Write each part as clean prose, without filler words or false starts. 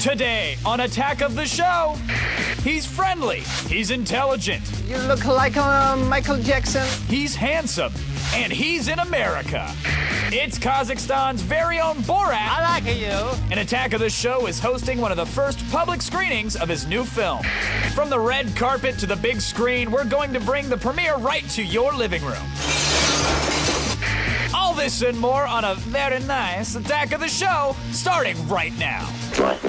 Today on Attack of the Show, he's friendly, he's intelligent, You look like Michael Jackson. he's handsome, and he's in America. It's Kazakhstan's very own Borat. I like you. And Attack of the Show is hosting one of the first public screenings of his new film. From the red carpet to the big screen, we're going to bring the premiere right to your living room. All this and more on a very nice Attack of the Show, starting right now. What's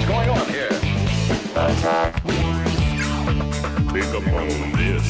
going on here? Think upon this.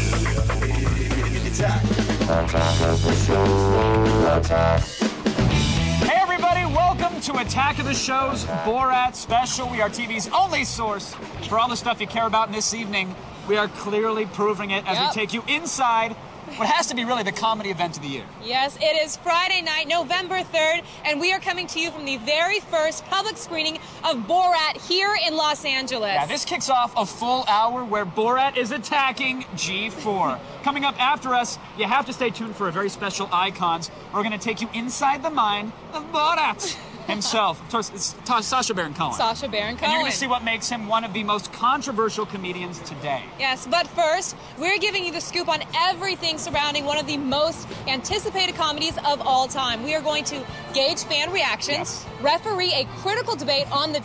Hey everybody, welcome to Attack of the Show's Borat special. We are TV's only source for all the stuff you care about, and this evening we are clearly proving it as we take you inside what has to be really the comedy event of the year. Yes, it is Friday night, November 3rd, and we are coming to you from the very first public screening of Borat here in Los Angeles. Yeah, this kicks off a full hour where Borat is attacking G4. Coming up after us, you have to stay tuned for a very special Icons. We're going to take you inside the mind of Borat himself. Of course, it's Sacha Baron Cohen. Sacha Baron Cohen. And you're going to see what makes him one of the most controversial comedians today. Yes, but first, we're giving you the scoop on everything surrounding one of the most anticipated comedies of all time. We are going to gauge fan reactions, referee a critical debate on the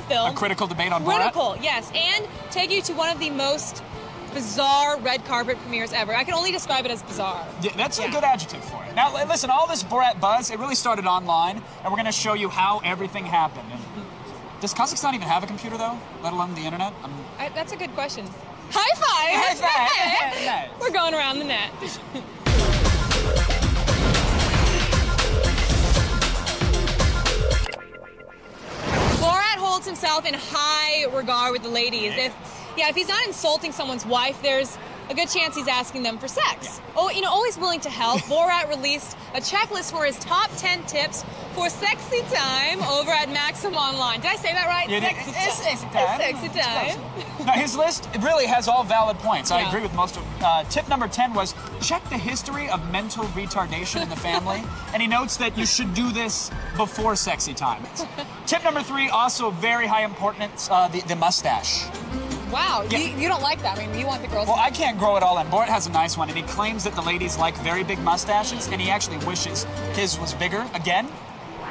film. A critical debate on Borat? Critical, yes, and take you to one of the most bizarre red carpet premieres ever. I can only describe it as bizarre. Yeah, that's a good adjective for it. Now, listen, all this Borat buzz, it really started online, and we're going to show you how everything happened. And does Kazakhstan even have a computer, though, let alone the internet? That's a good question. High five! High five! Nice. We're going around the net. Borat holds himself in high regard with the ladies. If he's not insulting someone's wife, there's a good chance he's asking them for sex. Oh, always willing to help. Borat released a checklist for his top 10 tips for sexy time over at Maxim Online. Did I say that right? It's sexy time. Sexy time. Now, his list, it really has all valid points. I agree with most of them. Tip number 10 was check the history of mental retardation in the family. And he notes that you should do this before sexy time. Tip number 3, also very high importance, the mustache. Wow, Yeah. you don't like that. I mean, you want the girls Well, I can't grow it all in. Borat has a nice one, and he claims that the ladies like very big mustaches, and he actually wishes his was bigger. Again,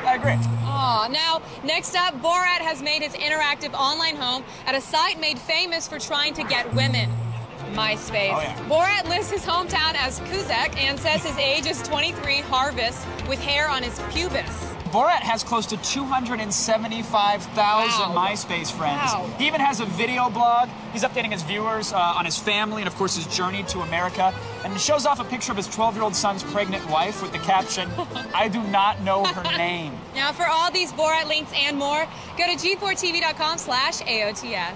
I agree. Aw, now, next up, Borat has made his interactive online home at a site made famous for trying to get women. MySpace. Oh, yeah. Borat lists his hometown as Kuzak and says his age is 23, harvest, with hair on his pubis. Borat has close to 275,000 MySpace friends. Wow. He even has a video blog. He's updating his viewers on his family and, of course, his journey to America. And it shows off a picture of his 12-year-old son's pregnant wife with the caption, "I do not know her name." Now, for all these Borat links and more, go to g4tv.com/AOTS.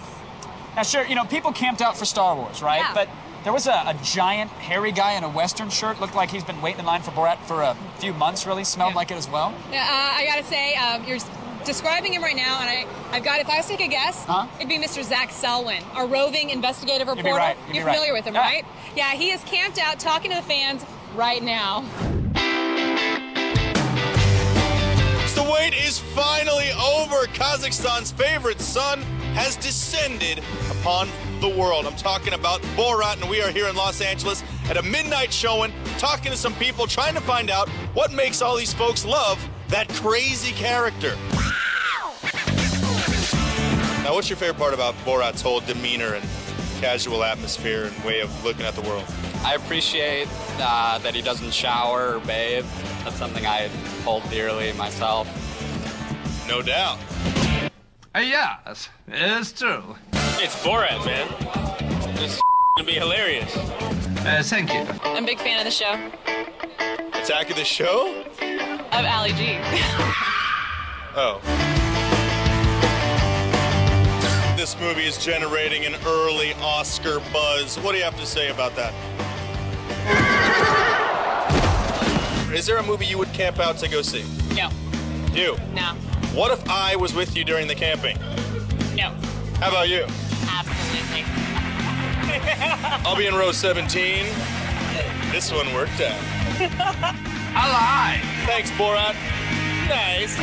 Now, sure, people camped out for Star Wars, right? Yeah. But there was a giant, hairy guy in a Western shirt. Looked like he's been waiting in line for Borat for a few months, really. Smelled like it as well. Yeah, I gotta say, you're describing him right now, and if I was to take a guess, it'd be Mr. Zach Selwyn, our roving investigative reporter. You'd be right. You're familiar with him, right? Yeah, he is camped out talking to the fans right now. The wait is finally over. Kazakhstan's favorite son has descended upon the world. I'm talking about Borat, and we are here in Los Angeles at a midnight showing, talking to some people, trying to find out what makes all these folks love that crazy character. Now, what's your favorite part about Borat's whole demeanor and casual atmosphere and way of looking at the world? I appreciate that he doesn't shower or bathe. That's something I hold dearly myself. No doubt. Yes, it's true. It's Borat, man. This is gonna be hilarious. Thank you. I'm a big fan of the show. Attack of the Show? Of Ali G. Oh. This movie is generating an early Oscar buzz. What do you have to say about that? Is there a movie you would camp out to go see? No. You? No. What if I was with you during the camping? No. How about you? Absolutely. I'll be in row 17. This one worked out. Alive! Thanks, Borat. Nice.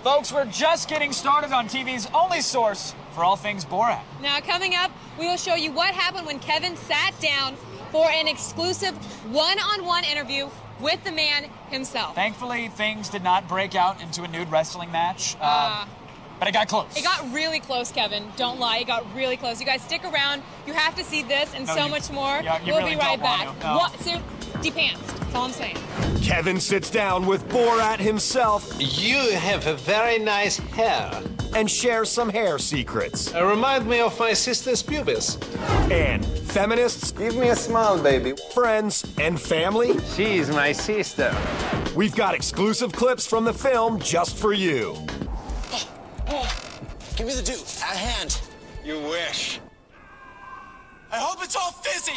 Folks, we're just getting started on TV's only source for all things Borat. Now, coming up, we will show you what happened when Kevin sat down for an exclusive one-on-one interview with the man himself. Thankfully, things did not break out into a nude wrestling match, but it got close. It got really close, Kevin. Don't lie, it got really close. You guys stick around. You have to see this and much more. You we'll really be right don't back. want to. No. What? So, de-pants. That's all I'm saying. Kevin sits down with Borat himself. You have a very nice hair. And shares some hair secrets. Remind me of my sister's pubis. And feminists, Give me a smile, baby. friends, and family. She is my sister. We've got exclusive clips from the film just for you. Give me the dew. At hand. You wish. I hope it's all fizzy.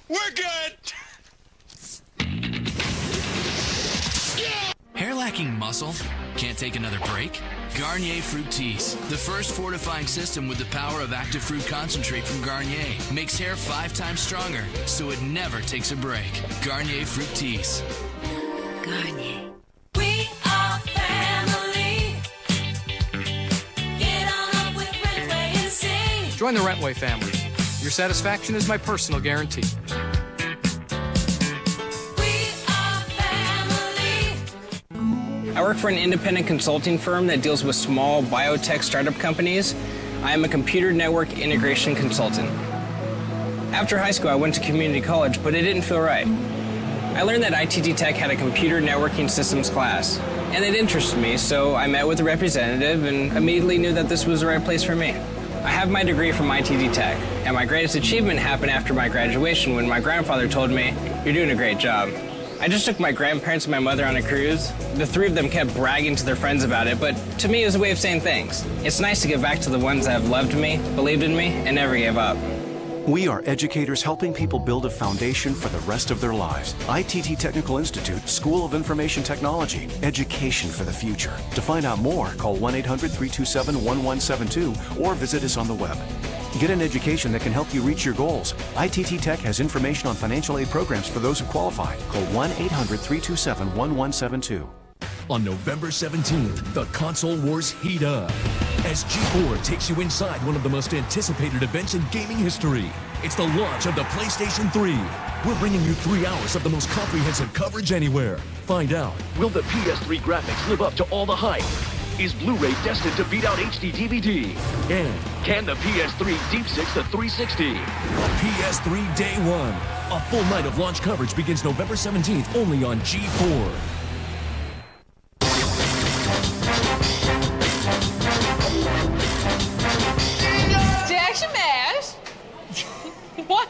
We're good. Hair lacking muscle? Can't take another break? Garnier Fruit Teas, the first fortifying system with the power of active fruit concentrate from Garnier, makes hair 5 times stronger, so it never takes a break. Garnier Fruit Teas. Garnier. We are family. Get on up with Rentway and sing. Join the Rentway family. Your satisfaction is my personal guarantee. I work for an independent consulting firm that deals with small biotech startup companies. I am a computer network integration consultant. After high school, I went to community college, but it didn't feel right. I learned that ITT Tech had a computer networking systems class, and it interested me, so I met with a representative and immediately knew that this was the right place for me. I have my degree from ITT Tech, and my greatest achievement happened after my graduation when my grandfather told me, "You're doing a great job." I just took my grandparents and my mother on a cruise. The 3 of them kept bragging to their friends about it, but to me it was a way of saying thanks. It's nice to give back to the ones that have loved me, believed in me, and never gave up. We are educators helping people build a foundation for the rest of their lives. ITT Technical Institute, School of Information Technology, education for the future. To find out more, call 1-800-327-1172 or visit us on the web. Get an education that can help you reach your goals. ITT Tech has information on financial aid programs for those who qualify. Call 1-800-327-1172. On November 17th, the console wars heat up as G4 takes you inside one of the most anticipated events in gaming history. It's the launch of the PlayStation 3. We're bringing you 3 hours of the most comprehensive coverage anywhere. Find out, will the PS3 graphics live up to all the hype? Is Blu-ray destined to beat out HD DVD? And can the PS3 Deep Six the 360? PS3 Day 1. A full night of launch coverage begins November 17th only on G4. Jackson Mash. What?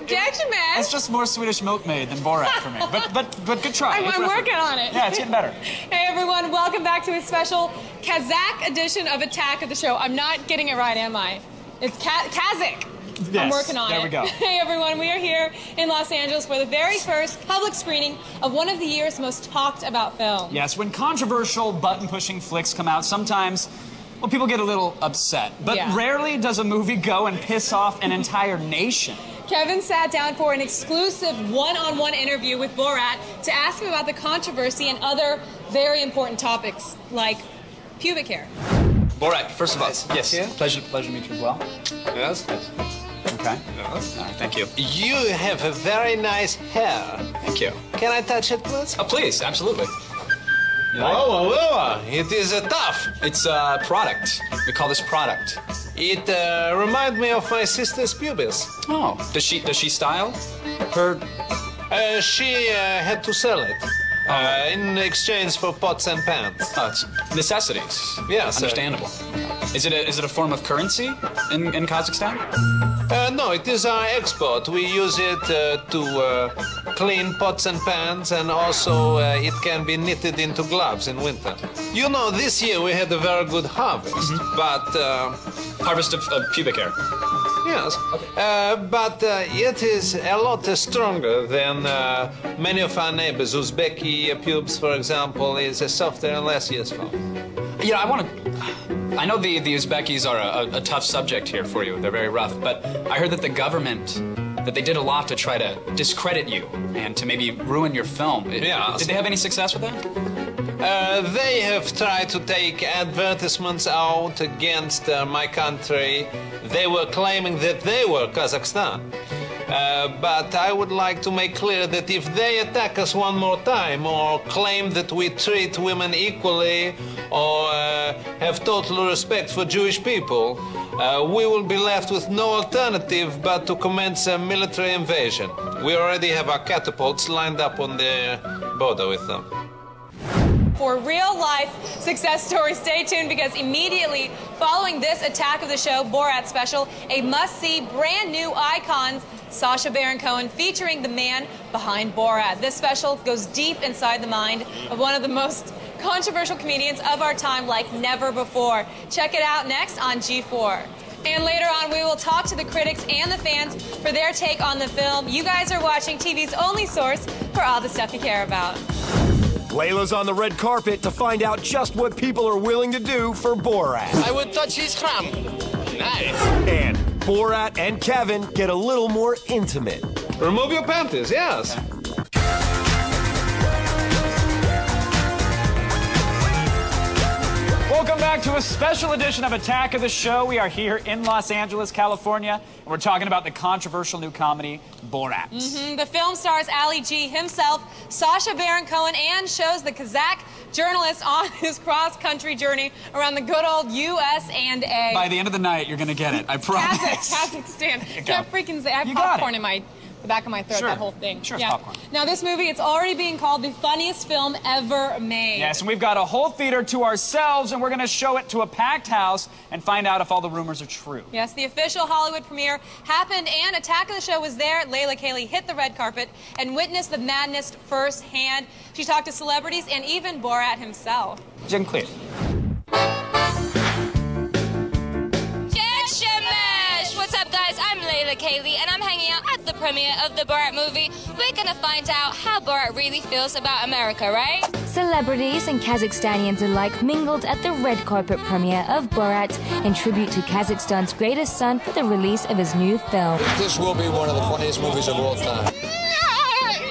Jackson Mash. It's just more Swedish milkmaid than Borat for me. But good try. I'm working on it. Yeah, it's getting better. Hey everyone, welcome back to a special Kazakh edition of Attack of the Show. I'm not getting it right, am I? It's Kazakh. Yes, I'm working on it. there we go. Hey everyone, we are here in Los Angeles for the very first public screening of one of the year's most talked about films. Yes, when controversial button-pushing flicks come out, sometimes, well, people get a little upset. But rarely does a movie go and piss off an entire nation. Kevin sat down for an exclusive one-on-one interview with Borat to ask him about the controversy and other very important topics, like pubic hair. Borat, first of all, yes, pleasure to meet you as well. Yes? Okay. Yes. All right, thank you. You have a very nice hair. Thank you. Can I touch it, please? Oh, please, absolutely. Whoa, it is tough. It's a product. We call this product. It reminds me of my sister's pubis. Oh, does she style her? She had to sell it in exchange for pots and pans. Oh, it's necessities. Yes, understandable. Is it a form of currency in Kazakhstan? No, it is our export. We use it to clean pots and pans, and also it can be knitted into gloves in winter. You know, this year we had a very good harvest, but Harvest of pubic hair. Yes, but it is a lot stronger than many of our neighbors. Uzbeki pubes, for example, is softer and less useful. Yeah, I know the Uzbekis are a tough subject here for you. They're very rough, but I heard that the government, that they did a lot to try to discredit you and to maybe ruin your film. Yeah. Did they have any success with that? They have tried to take advertisements out against my country. They were claiming that they were Kazakhstan. But I would like to make clear that if they attack us one more time or claim that we treat women equally or have total respect for Jewish people, we will be left with no alternative but to commence a military invasion. We already have our catapults lined up on the border with them. For real-life success stories, stay tuned because immediately following this Attack of the Show Borat special, a must-see brand new icons, Sacha Baron Cohen featuring the man behind Borat. This special goes deep inside the mind of one of the most controversial comedians of our time like never before. Check it out next on G4. And later on, we will talk to the critics and the fans for their take on the film. You guys are watching TV's only source for all the stuff you care about. Layla's on the red carpet to find out just what people are willing to do for Borat. I would touch his crumb. Nice. And Borat and Kevin get a little more intimate. Remove your panties, yes. Welcome back to a special edition of Attack of the Show. We are here in Los Angeles, California, and we're talking about the controversial new comedy, Borat. The film stars Ali G himself, Sacha Baron Cohen, and shows the Kazakh journalist on his cross-country journey around the good old U.S.A. By the end of the night, you're going to get it. I promise. Kazakhstan. Can't freaking say I have popcorn in the back of my throat, Sure. that whole thing. Sure, it's popcorn. Now, this movie, it's already being called the funniest film ever made. Yes, and we've got a whole theater to ourselves, and we're going to show it to a packed house and find out if all the rumors are true. Yes, the official Hollywood premiere happened, and Attack of the Show was there. Layla Kaley hit the red carpet and witnessed the madness firsthand. She talked to celebrities and even Borat himself. Dziękuję. What's up, guys? I'm Layla Kaley, and I'm hanging out at the premiere of the Borat movie. We're gonna find out how Borat really feels about America, right? Celebrities and Kazakhstanians alike mingled at the red carpet premiere of Borat in tribute to Kazakhstan's greatest son for the release of his new film. This will be one of the funniest movies of all time.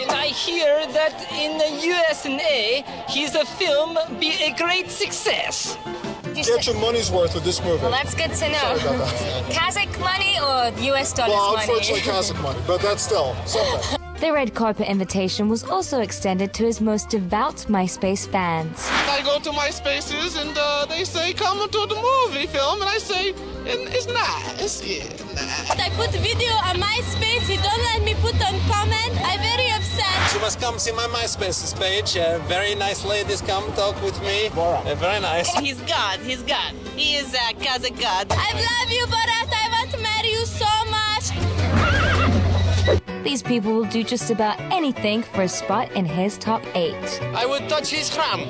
And I hear that in the USA, his film be a great success. Get your money's worth with this movie. Well, that's good to know. Sorry about that. Kazakh money or US dollars well, money? unfortunately, Kazakh money, but that's still something. The red carpet invitation was also extended to his most devout MySpace fans. I go to MySpaces and they say, come to the movie film, and I say, it's nice, yeah, nice. I put video on MySpace, he don't let me put on comment, I'm very upset. You must come see my MySpace page. Very nice ladies come talk with me. Very nice. He's God, he's God. He is a Kazakh God. I love you, Borat, I want to marry you so much. These people will do just about anything for a spot in his top 8. I would touch his crumb.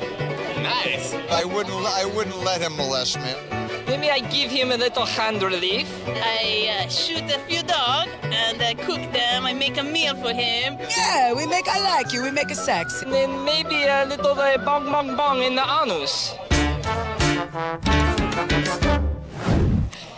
Nice. I wouldn't let him molest me. Maybe I give him a little hand relief. I shoot a few dogs and I cook them. I make a meal for him. Yeah, we make I like you. We make a sex. And then maybe a little bong bong bong in the anus.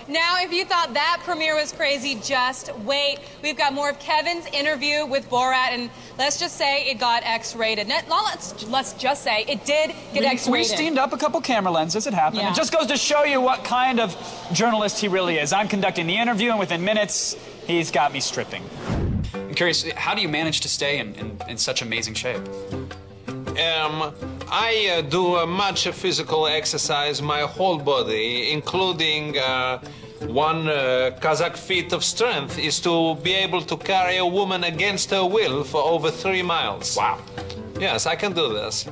Now, if you thought that premiere was crazy, just wait. We've got more of Kevin's interview with Borat, and let's just say it got X-rated. Let's just say it did get X-rated. We steamed up a couple camera lenses. It happened. Yeah. It just goes to show you what kind of journalist he really is. I'm conducting the interview, and within minutes, he's got me stripping. I'm curious, how do you manage to stay in such amazing shape? I do much physical exercise, my whole body, including one Kazakh feat of strength is to be able to carry a woman against her will for over 3 miles. Wow. Yes, I can do this.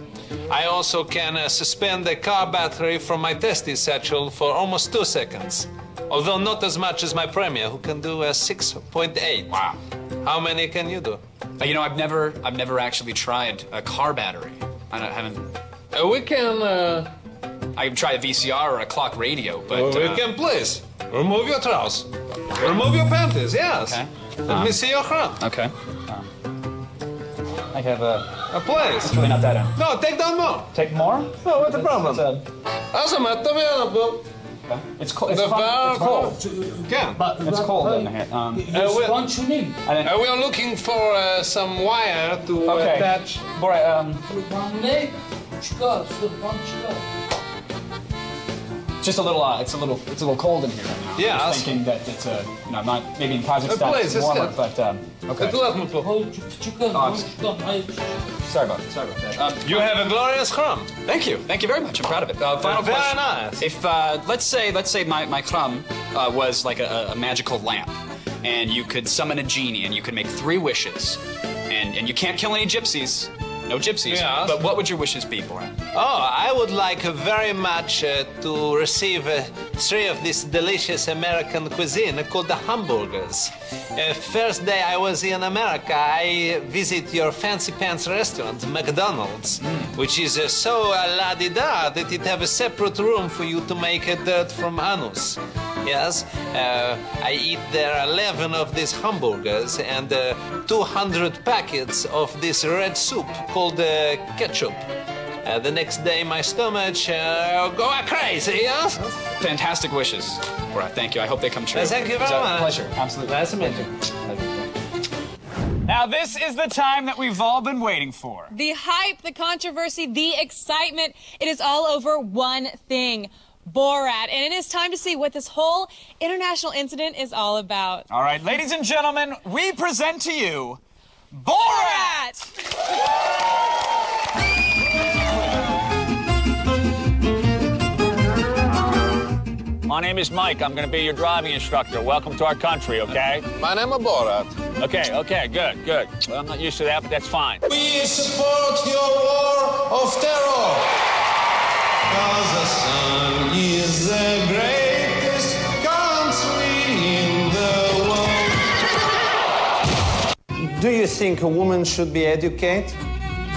I also can suspend a car battery from my testes satchel for almost 2 seconds. Although not as much as my premier, who can do 6.8. Wow. How many can you do? You know, I've never actually tried a car battery. I haven't. We can. I can try a VCR or a clock radio, but we can, please. Remove your trousers. Remove your panties, yes. Okay. Let me see your crumb. Okay. I have a place. It's really not that in. No, take down more. Take more? No, what's the problem? It's cold. It's cold. Yeah. It's cold in here. We are looking for some wire to attach. Borat, just a little. It's a little cold in here right now. Yeah. I was thinking that it's not maybe in Kazakhstan it's warmer, but okay. Sorry about that. You have a glorious crumb. Thank you very much. I'm proud of it. Final Very question. nice. If let's say my crumb was like a magical lamp, and you could summon a genie, and you could make 3 wishes, and you can't kill any gypsies. No gypsies. Yeah. But what would your wishes be, Borat? Oh, I would like very much to receive 3 of this delicious American cuisine called the hamburgers. First day I was in America, I visit your fancy pants restaurant, McDonald's, which is so la-di-da that it have a separate room for you to make a dirt from anus. Yes, I eat there 11 of these hamburgers and 200 packets of this red soup called ketchup. The next day, my stomach go crazy, yes? Fantastic wishes, Borat. Thank you. I hope they come true. Thank you very It's a much. pleasure. Absolutely. Nice to meet you. Now, this is the time that we've all been waiting for. The hype, the controversy, the excitement. It is all over one thing. Borat, and it is time to see what this whole international incident is all about. All right, ladies and gentlemen, we present to you Borat! My name is Mike. I'm going to be your driving instructor. Welcome to our country, okay? My name is Borat. Okay, good. Well, I'm not used to that, but that's fine. We support your war of terror. Kazakhstan is the greatest country in the world. Do you think a woman should be educated?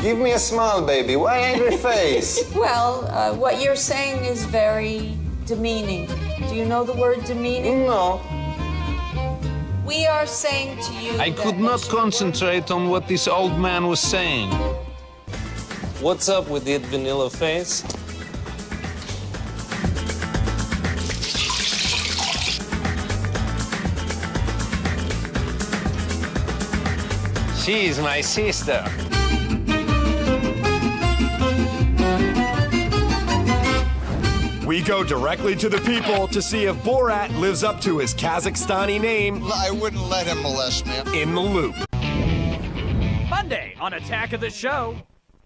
Give me a smile, baby. Why angry face? Well, what you're saying is very demeaning. Do you know the word demeaning? No. We are saying to you I could not concentrate on what this old man was saying. What's up with that vanilla face? She's my sister. We go directly to the people to see if Borat lives up to his Kazakhstani name. I wouldn't let him molest me. In the Loop. Monday on Attack of the Show.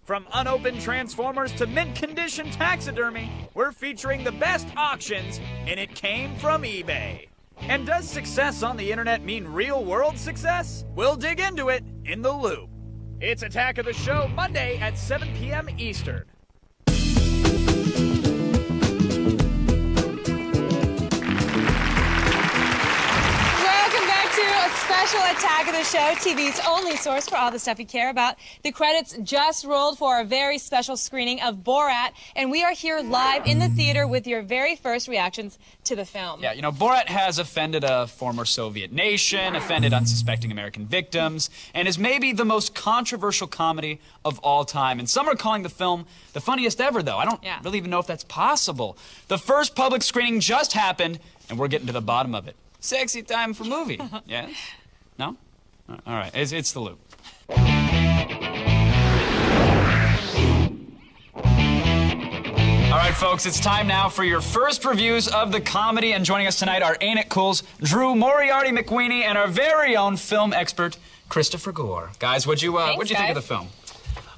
From unopened Transformers to mint-condition taxidermy, we're featuring the best auctions, and it came from eBay. And does success on the internet mean real-world success? We'll dig into it in The Loop. It's Attack of the Show, Monday at 7 p.m. Eastern. Special Attack of the Show, TV's only source for all the stuff you care about. The credits just rolled for a very special screening of Borat, and we are here live in the theater with your very first reactions to the film. Yeah, you know, Borat has offended a former Soviet nation, offended unsuspecting American victims, and is maybe the most controversial comedy of all time. And some are calling the film the funniest ever, though. I don't really even know if that's possible. The first public screening just happened, and we're getting to the bottom of it. Sexy time for movie. Yes? No? All right. It's The Loop. All right, folks, it's time now for your first reviews of the comedy. And joining us tonight are Ain't It Cool's Drew Moriarty McWeeny and our very own film expert, Christopher Gore. Guys, what'd you think of the film?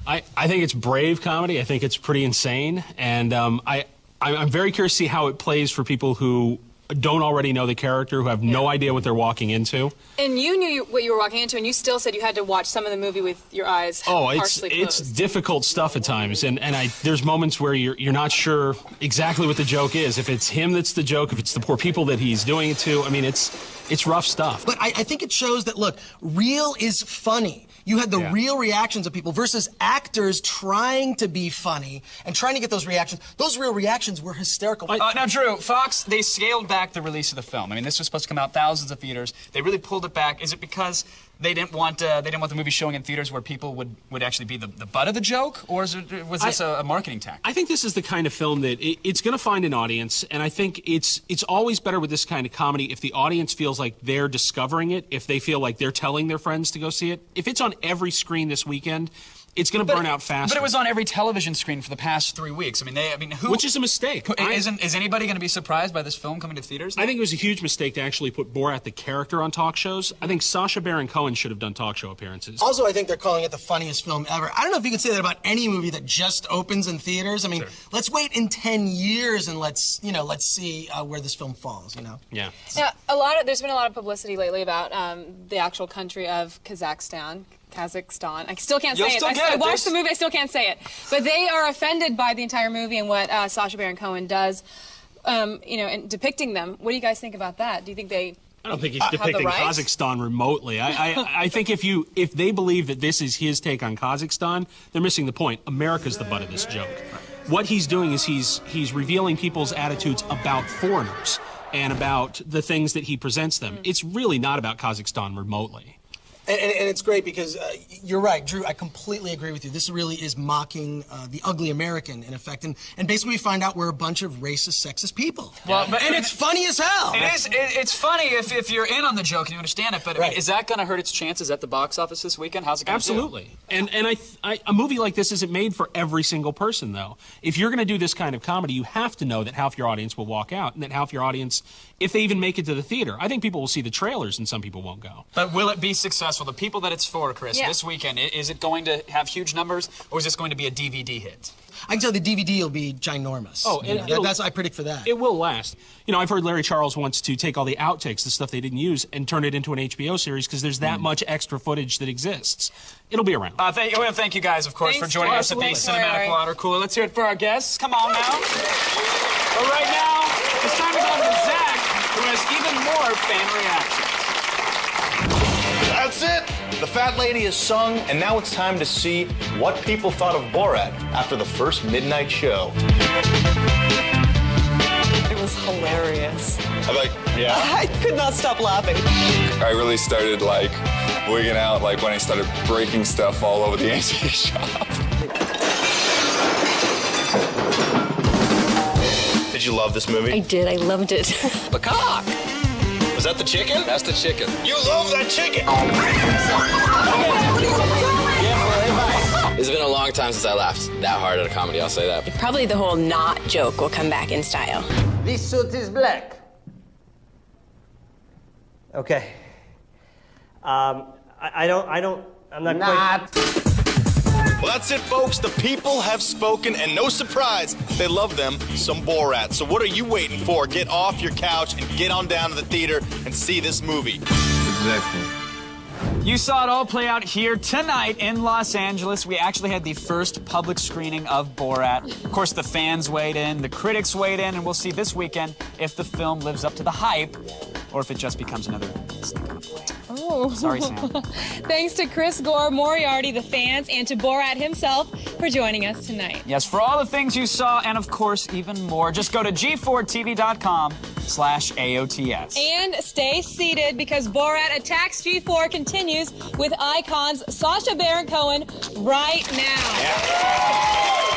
I think it's brave comedy. I think it's pretty insane. And I'm very curious to see how it plays for people who don't already know the character, who have no idea what they're walking into. And you knew what you were walking into, and you still said you had to watch some of the movie with your eyes partially closed. It's difficult stuff at times, and there's moments where you're not sure exactly what the joke is. If it's him that's the joke, if it's the poor people that he's doing it to. I mean, it's rough stuff. But I think it shows that, look, real is funny. you had the real reactions of people versus actors trying to be funny and trying to get those reactions. Those real reactions were hysterical. Now, Drew, Fox, they scaled back the release of the film. I mean, this was supposed to come out thousands of theaters. They really pulled it back. Is it because they didn't want the movie showing in theaters where people would actually be the butt of the joke, or was this a marketing tactic? I think this is the kind of film that it's going to find an audience, and I think it's always better with this kind of comedy if the audience feels like they're discovering it, if they feel like they're telling their friends to go see it. If it's on every screen this weekend, it's going to burn out faster. But it was on every television screen for the past 3 weeks. Who? Which is a mistake. Is anybody going to be surprised by this film coming to theaters now? I think it was a huge mistake to actually put Borat the character on talk shows. I think Sacha Baron Cohen should have done talk show appearances. Also, I think they're calling it the funniest film ever. I don't know if you can say that about any movie that just opens in theaters. I mean, let's wait in 10 years and let's see where this film falls. Yeah. Yeah. There's been a lot of publicity lately about the actual country of Kazakhstan. I still can't say it. I watched the movie, I still can't say it. But they are offended by the entire movie and what Sacha Baron Cohen does, in depicting them. What do you guys think about that? Do you think they I don't think he's depicting Kazakhstan remotely. I think if they believe that this is his take on Kazakhstan, they're missing the point. America's the butt of this joke. What he's doing is he's revealing people's attitudes about foreigners and about the things that he presents them. It's really not about Kazakhstan remotely. And it's great because you're right, Drew, I completely agree with you. This really is mocking the ugly American, in effect. And basically we find out we're a bunch of racist, sexist people. Well, and it's funny as hell. It's funny if you're in on the joke and you understand it, but I mean, is that going to hurt its chances at the box office this weekend? How's it going to do? Absolutely. And a movie like this isn't made for every single person, though. If you're going to do this kind of comedy, you have to know that half your audience will walk out and that half your audience, if they even make it to the theater, I think people will see the trailers and some people won't go. But will it be successful? The people that it's for, Chris, this weekend, is it going to have huge numbers, or is this going to be a DVD hit? I can tell the DVD will be ginormous. Oh, that's I predict for that. It will last. I've heard Larry Charles wants to take all the outtakes, the stuff they didn't use, and turn it into an HBO series because there's that much extra footage that exists. It'll be around. Thank you guys, of course, for joining us at the Cinematic Water Cooler. Let's hear it for our guests. Come on now. But right now, it's time to go to Zach, who has even more fan reactions. That's it! The fat lady is sung, and now it's time to see what people thought of Borat after the first midnight show. It was hilarious. Yeah? I could not stop laughing. I really started, wigging out, when he started breaking stuff all over the antique shop. Did you love this movie? I did. I loved it. The cock! Was that the chicken? That's the chicken. You love that chicken! It's been a long time since I laughed that hard at a comedy, I'll say that. Probably the whole not joke will come back in style. This suit is black. Okay. I'm not quite... Well, that's it, folks. The people have spoken, and no surprise, they love them some Borat. So what are you waiting for? Get off your couch and get on down to the theater and see this movie. Exactly. You saw it all play out here tonight in Los Angeles. We actually had the first public screening of Borat. Of course, the fans weighed in, the critics weighed in, and we'll see this weekend if the film lives up to the hype or if it just becomes another stick on a plate. Oh. Sorry, Sam. Thanks to Chris Gore, Moriarty, the fans, and to Borat himself for joining us tonight. Yes, for all the things you saw, and of course, even more, just go to g4tv.com/AOTS. And stay seated because Borat Attacks G4 continues with icons Sacha Baron Cohen right now. Yeah.